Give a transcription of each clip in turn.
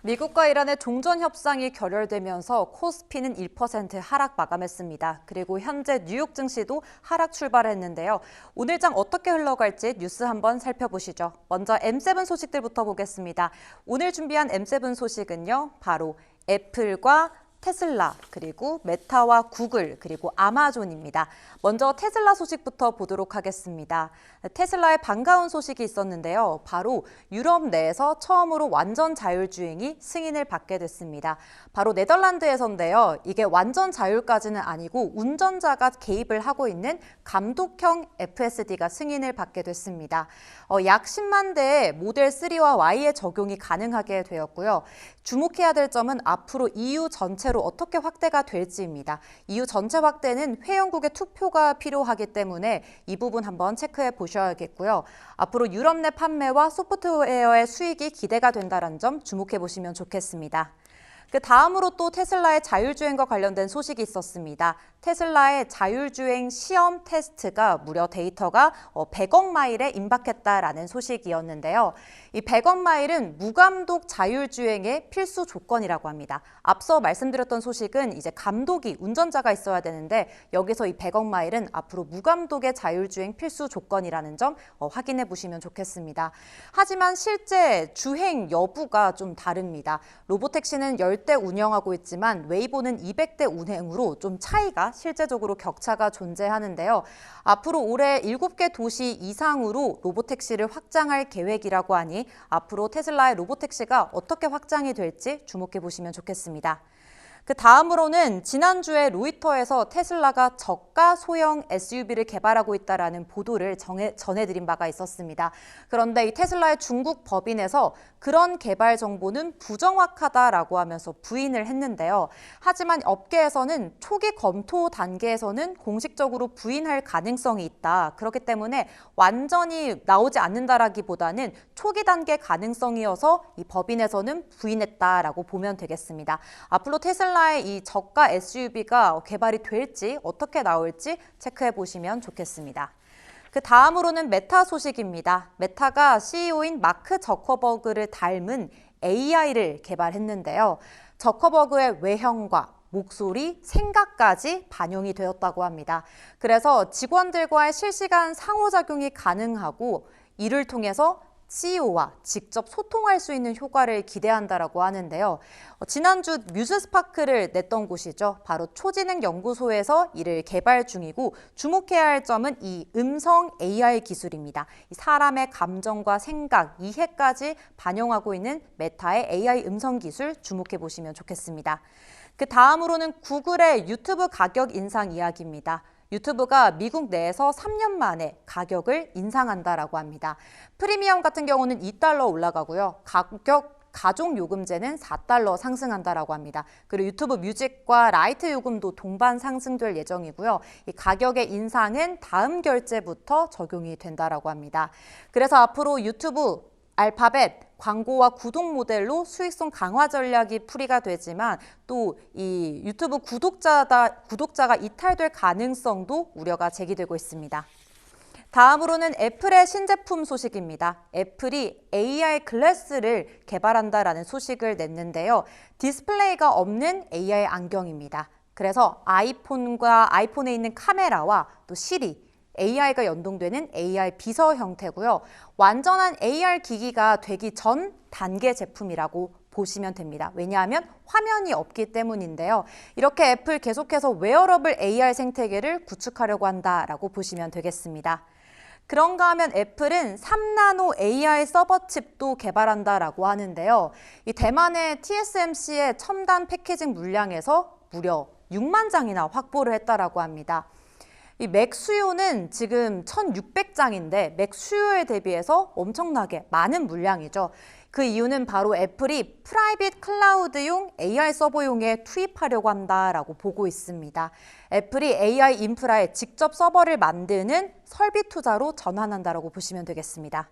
미국과 이란의 종전 협상이 결렬되면서 코스피는 1% 하락 마감했습니다. 그리고 현재 뉴욕 증시도 하락 출발했는데요. 오늘 장 어떻게 흘러갈지 뉴스 한번 살펴보시죠. 먼저 M7 소식들부터 보겠습니다. 오늘 준비한 M7 소식은요, 바로 애플과 테슬라, 그리고 메타와 구글, 그리고 아마존입니다. 먼저 테슬라 소식부터 보도록 하겠습니다. 테슬라의 반가운 소식이 있었는데요. 바로 유럽 내에서 처음으로 완전 자율주행이 승인을 받게 됐습니다. 바로 네덜란드에서인데요. 이게 완전 자율까지는 아니고 운전자가 개입을 하고 있는 감독형 FSD가 승인을 받게 됐습니다. 약 10만 대의 모델 3와 Y에 적용이 가능하게 되었고요. 주목해야 될 점은 앞으로 EU 전체로 어떻게 확대가 될지입니다. EU 전체 확대는 회원국의 투표가 필요하기 때문에 이 부분 한번 체크해 보셔야겠고요. 앞으로 유럽 내 판매와 소프트웨어의 수익이 기대가 된다는 점 주목해 보시면 좋겠습니다. 그 다음으로 또 테슬라의 자율주행과 관련된 소식이 있었습니다. 테슬라의 자율주행 시험 테스트가 무려 데이터가 100억 마일에 임박했다라는 소식이었는데요. 이 100억 마일은 무감독 자율주행의 필수 조건이라고 합니다. 앞서 말씀드렸던 소식은 이제 감독이 운전자가 있어야 되는데 여기서 이 100억 마일은 앞으로 무감독의 자율주행 필수 조건이라는 점 확인해 보시면 좋겠습니다. 하지만 실제 주행 여부가 좀 다릅니다. 로보택시는 10대 운영하고 있지만 웨이보는 200대 운행으로 좀 차이가 실제적으로 격차가 존재하는데요. 앞으로 올해 7개 도시 이상으로 로보택시를 확장할 계획이라고 하니 앞으로 테슬라의 로보택시가 어떻게 확장이 될지 주목해 보시면 좋겠습니다. 그 다음으로는 지난주에 로이터에서 테슬라가 저가 소형 SUV를 개발하고 있다는 보도를 전해드린 바가 있었습니다. 그런데 이 테슬라의 중국 법인에서 그런 개발 정보는 부정확하다라고 하면서 부인을 했는데요. 하지만 업계에서는 초기 검토 단계에서는 공식적으로 부인할 가능성이 있다. 그렇기 때문에 완전히 나오지 않는다라기보다는 초기 단계 가능성이어서 이 법인에서는 부인했다라고 보면 되겠습니다. 앞으로 테슬라의 이 저가 SUV가 개발이 될지 어떻게 나올지 체크해 보시면 좋겠습니다. 그 다음으로는 메타 소식입니다. 메타가 CEO인 마크 저커버그를 닮은 AI를 개발했는데요. 저커버그의 외형과 목소리, 생각까지 반영이 되었다고 합니다. 그래서 직원들과의 실시간 상호작용이 가능하고 이를 통해서 CEO와 직접 소통할 수 있는 효과를 기대한다라고 하는데요. 지난주 뮤즈스파크를 냈던 곳이죠. 바로 초지능 연구소에서 이를 개발 중이고 주목해야 할 점은 이 음성 AI 기술입니다. 사람의 감정과 생각, 이해까지 반영하고 있는 메타의 AI 음성 기술 주목해 보시면 좋겠습니다. 그 다음으로는 구글의 유튜브 가격 인상 이야기입니다. 유튜브가 미국 내에서 3년 만에 가격을 인상한다라고 합니다. 프리미엄 같은 경우는 $2 올라가고요. 가족 요금제는 $4 상승한다라고 합니다. 그리고 유튜브 뮤직과 라이트 요금도 동반 상승될 예정이고요. 이 가격의 인상은 다음 결제부터 적용이 된다라고 합니다. 그래서 앞으로 유튜브 알파벳, 광고와 구독 모델로 수익성 강화 전략이 풀이가 되지만 또 이 유튜브 구독자가 이탈될 가능성도 우려가 제기되고 있습니다. 다음으로는 애플의 신제품 소식입니다. 애플이 AI 글래스를 개발한다라는 소식을 냈는데요. 디스플레이가 없는 AI 안경입니다. 그래서 아이폰에 있는 카메라와 또 시리, AI가 연동되는 AI 비서 형태고요. 완전한 AR 기기가 되기 전 단계 제품이라고 보시면 됩니다. 왜냐하면 화면이 없기 때문인데요. 이렇게 애플 계속해서 웨어러블 AR 생태계를 구축하려고 한다라고 보시면 되겠습니다. 그런가 하면 애플은 3나노 AI 서버 칩도 개발한다라고 하는데요. 이 대만의 TSMC의 첨단 패키징 물량에서 무려 6만 장이나 확보를 했다라고 합니다. 이 맥 수요는 지금 1,600장인데 맥 수요에 대비해서 엄청나게 많은 물량이죠. 그 이유는 바로 애플이 프라이빗 클라우드용 AI 서버용에 투입하려고 한다라고 보고 있습니다. 애플이 AI 인프라에 직접 서버를 만드는 설비 투자로 전환한다라고 보시면 되겠습니다.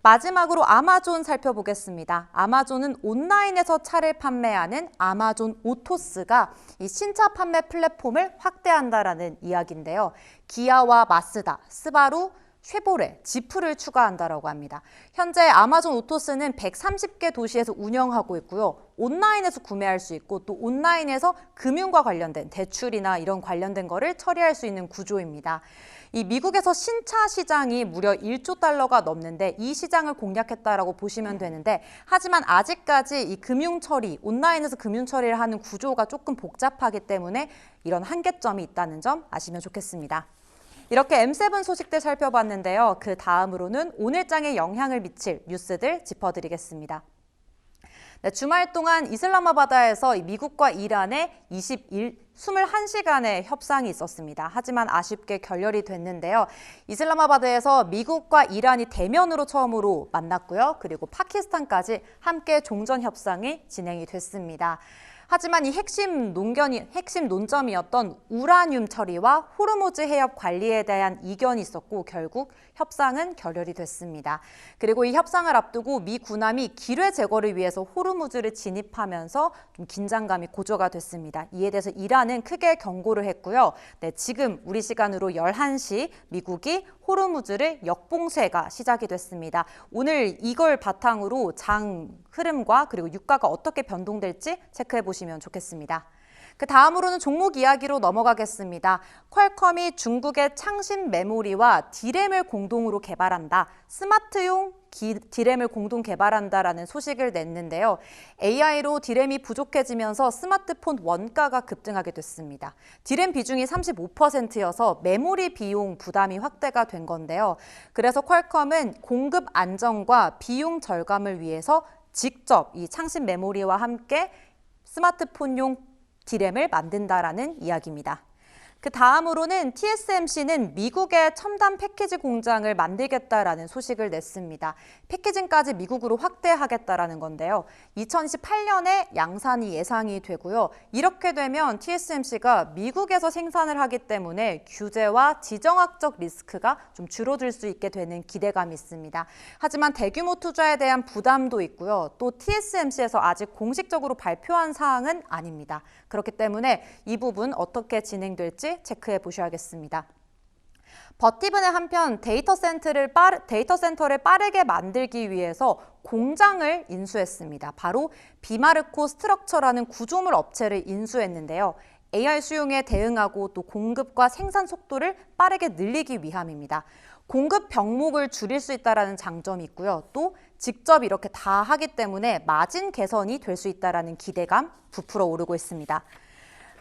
마지막으로 아마존 살펴보겠습니다. 아마존은 온라인에서 차를 판매하는 아마존 오토스가 이 신차 판매 플랫폼을 확대한다라는 이야기인데요. 기아와 마쓰다, 스바루, 쉐보레, 지프를 추가한다라고 합니다. 현재 아마존 오토스는 130개 도시에서 운영하고 있고요. 온라인에서 구매할 수 있고 또 온라인에서 금융과 관련된 대출이나 이런 관련된 거를 처리할 수 있는 구조입니다. 이 미국에서 신차 시장이 무려 1조 달러가 넘는데 이 시장을 공략했다라고 보시면 되는데 하지만 아직까지 이 금융 처리, 온라인에서 금융 처리를 하는 구조가 조금 복잡하기 때문에 이런 한계점이 있다는 점 아시면 좋겠습니다. 이렇게 M7 소식들 살펴봤는데요. 그 다음으로는 오늘장에 영향을 미칠 뉴스들 짚어드리겠습니다. 네, 주말 동안 이슬람마바드에서 미국과 이란의 21시간의 협상이 있었습니다. 하지만 아쉽게 결렬이 됐는데요. 이슬람마바드에서 미국과 이란이 대면으로 처음으로 만났고요. 그리고 파키스탄까지 함께 종전 협상이 진행이 됐습니다. 하지만 이 핵심 논점이었던 우라늄 처리와 호르무즈 해협 관리에 대한 이견이 있었고 결국 협상은 결렬이 됐습니다. 그리고 이 협상을 앞두고 미 군함이 기뢰 제거를 위해서 호르무즈를 진입하면서 좀 긴장감이 고조가 됐습니다. 이에 대해서 이란은 크게 경고를 했고요. 네, 지금 우리 시간으로 11시 미국이 호르무즈를 역봉쇄가 시작이 됐습니다. 오늘 이걸 바탕으로 장 흐름과 그리고 유가가 어떻게 변동될지 체크해 보시면 좋겠습니다. 그 다음으로는 종목 이야기로 넘어가겠습니다. 퀄컴이 중국의 창신 메모리와 D램을 공동으로 개발한다. 스마트용 D램을 공동 개발한다라는 소식을 냈는데요. AI로 D램이 부족해지면서 스마트폰 원가가 급등하게 됐습니다. D램 비중이 35%여서 메모리 비용 부담이 확대가 된 건데요. 그래서 퀄컴은 공급 안정과 비용 절감을 위해서 직접 이 창신 메모리와 함께 스마트폰용 D램을 만든다라는 이야기입니다. 그 다음으로는 TSMC는 미국의 첨단 패키지 공장을 만들겠다라는 소식을 냈습니다. 패키징까지 미국으로 확대하겠다라는 건데요. 2028년에 양산이 예상이 되고요. 이렇게 되면 TSMC가 미국에서 생산을 하기 때문에 규제와 지정학적 리스크가 좀 줄어들 수 있게 되는 기대감이 있습니다. 하지만 대규모 투자에 대한 부담도 있고요. 또 TSMC에서 아직 공식적으로 발표한 사항은 아닙니다. 그렇기 때문에 이 부분 어떻게 진행될지 체크해 보셔야겠습니다. 버티브는 한편 데이터 센터를 빠르게 만들기 위해서 공장을 인수했습니다. 바로 비마르코 스트럭처라는 구조물 업체를 인수했는데요. AI 수용에 대응하고 또 공급과 생산 속도를 빠르게 늘리기 위함입니다. 공급 병목을 줄일 수 있다는 장점이 있고요. 또 직접 이렇게 다 하기 때문에 마진 개선이 될 수 있다는 기대감 부풀어 오르고 있습니다.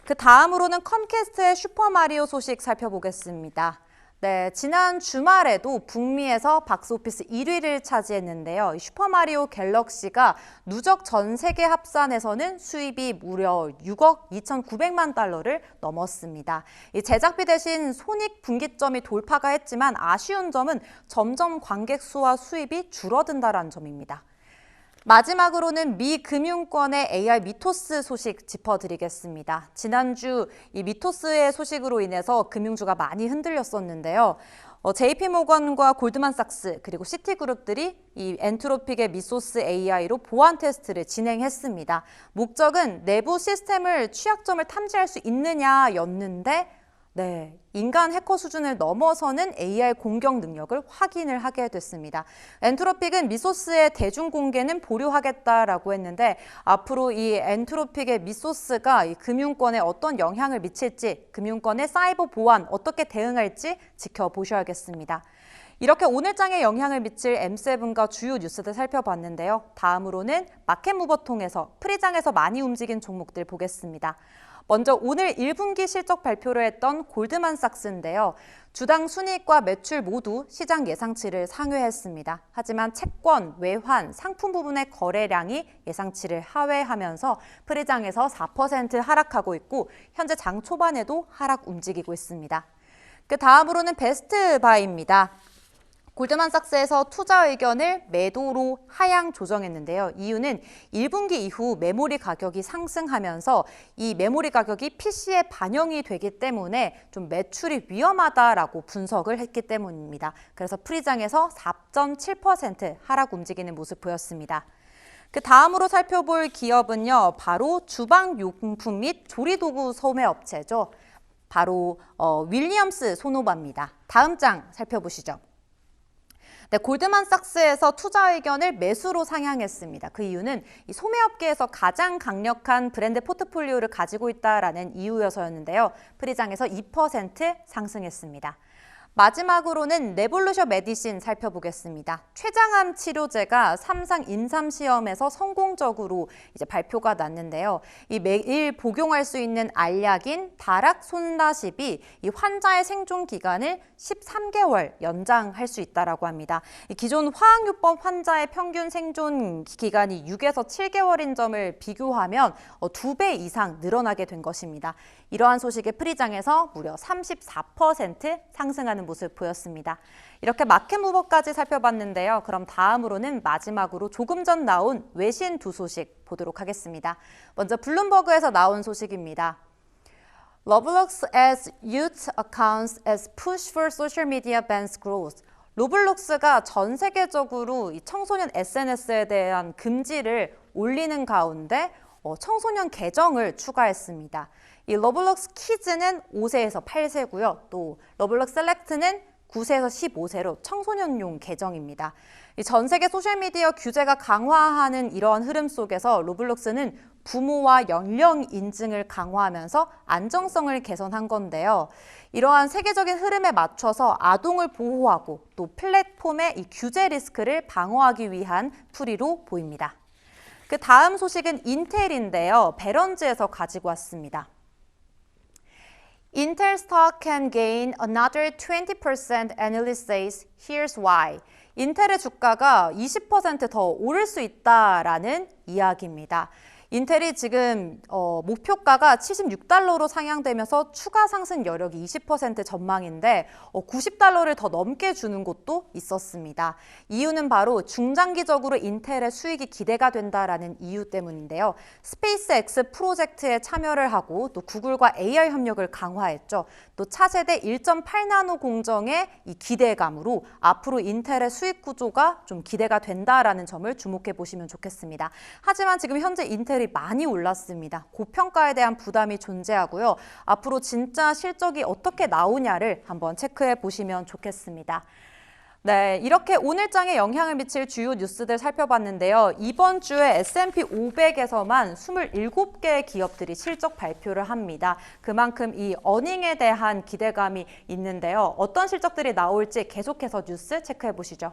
그 다음으로는 컴캐스트의 슈퍼마리오 소식 살펴보겠습니다. 네, 지난 주말에도 북미에서 박스오피스 1위를 차지했는데요. 슈퍼마리오 갤럭시가 누적 전 세계 합산에서는 수입이 무려 6억 2,900만 달러를 넘었습니다. 이 제작비 대신 손익 분기점이 돌파가 했지만 아쉬운 점은 점점 관객 수와 수입이 줄어든다는 점입니다. 마지막으로는 미 금융권의 AI 미토스 소식 짚어드리겠습니다. 지난주 이 미토스의 소식으로 인해서 금융주가 많이 흔들렸었는데요. JP모건과 골드만삭스 그리고 시티그룹들이 이 엔트로픽의 미소스 AI로 보안 테스트를 진행했습니다. 목적은 내부 시스템을 취약점을 탐지할 수 있느냐였는데 네, 인간 해커 수준을 넘어서는 AI 공격 능력을 확인을 하게 됐습니다. 엔트로픽은 미소스의 대중 공개는 보류하겠다라고 했는데 앞으로 이 엔트로픽의 미소스가 이 금융권에 어떤 영향을 미칠지, 금융권의 사이버 보안 어떻게 대응할지 지켜보셔야겠습니다. 이렇게 오늘장에 영향을 미칠 M7과 주요 뉴스들 살펴봤는데요. 다음으로는 마켓무버 통해서 프리장에서 많이 움직인 종목들 보겠습니다. 먼저 오늘 1분기 실적 발표를 했던 골드만삭스인데요. 주당 순이익과 매출 모두 시장 예상치를 상회했습니다. 하지만 채권, 외환, 상품 부분의 거래량이 예상치를 하회하면서 프리장에서 4% 하락하고 있고 현재 장 초반에도 하락 움직이고 있습니다. 그 다음으로는 베스트바이입니다. 골드만삭스에서 투자 의견을 매도로 하향 조정했는데요. 이유는 1분기 이후 메모리 가격이 상승하면서 이 메모리 가격이 PC에 반영이 되기 때문에 좀 매출이 위험하다라고 분석을 했기 때문입니다. 그래서 프리장에서 4.7% 하락 움직이는 모습 보였습니다. 그 다음으로 살펴볼 기업은요. 바로 주방용품 및 조리도구 소매업체죠. 바로 윌리엄스 소노바입니다. 다음 장 살펴보시죠. 네, 골드만삭스에서 투자 의견을 매수로 상향했습니다. 그 이유는 이 소매업계에서 가장 강력한 브랜드 포트폴리오를 가지고 있다라는 이유여서였는데요. 프리장에서 2% 상승했습니다. 마지막으로는 레볼루션 메디신 살펴보겠습니다. 췌장암 치료제가 3상 임상시험에서 성공적으로 이제 발표가 났는데요. 이 매일 복용할 수 있는 알약인 다락손라십이 이 환자의 생존 기간을 13개월 연장할 수 있다라고 합니다. 이 기존 화학요법 환자의 평균 생존 기간이 6에서 7개월인 점을 비교하면 2배 이상 늘어나게 된 것입니다. 이러한 소식에 프리장에서 무려 34% 상승하는 모습 보였습니다. 이렇게 마켓무버까지 살펴봤는데요. 그럼 다음으로는 마지막으로 조금 전 나온 외신 두 소식 보도록 하겠습니다. 먼저 블룸버그에서 나온 소식입니다. Roblox as youth accounts as push for social media bans grows. 로블록스가 전 세계적으로 이 청소년 SNS에 대한 금지를 올리는 가운데 청소년 계정을 추가했습니다. 이 러블록스 키즈는 5세에서 8세고요. 또 러블록스 셀렉트는 9세에서 15세로 청소년용 계정입니다. 전 세계 소셜미디어 규제가 강화하는 이러한 흐름 속에서 로블록스는 부모와 연령 인증을 강화하면서 안정성을 개선한 건데요. 이러한 세계적인 흐름에 맞춰서 아동을 보호하고 또 플랫폼의 이 규제 리스크를 방어하기 위한 풀이로 보입니다. 그 다음 소식은 인텔인데요. 배런즈에서 가지고 왔습니다. Intel stock can gain another 20% analyst says here's why. 인텔의 주가가 20% 더 오를 수 있다라는 이야기입니다. 인텔이 지금 목표가가 $76로 상향되면서 추가 상승 여력이 20% 전망인데 $90를 더 넘게 주는 곳도 있었습니다. 이유는 바로 중장기적으로 인텔의 수익이 기대가 된다라는 이유 때문인데요. 스페이스X 프로젝트에 참여를 하고 또 구글과 AI 협력을 강화했죠. 또 차세대 1.8나노 공정의 이 기대감으로 앞으로 인텔의 수익 구조가 좀 기대가 된다라는 점을 주목해 보시면 좋겠습니다. 하지만 지금 현재 인텔 많이 올랐습니다. 고평가에 대한 부담이 존재하고요. 앞으로 진짜 실적이 어떻게 나오냐를 한번 체크해 보시면 좋겠습니다. 네, 이렇게 오늘장에 영향을 미칠 주요 뉴스들 살펴봤는데요. 이번 주에 S&P 500에서만 27개의 기업들이 실적 발표를 합니다. 그만큼 이 어닝에 대한 기대감이 있는데요. 어떤 실적들이 나올지 계속해서 뉴스 체크해 보시죠.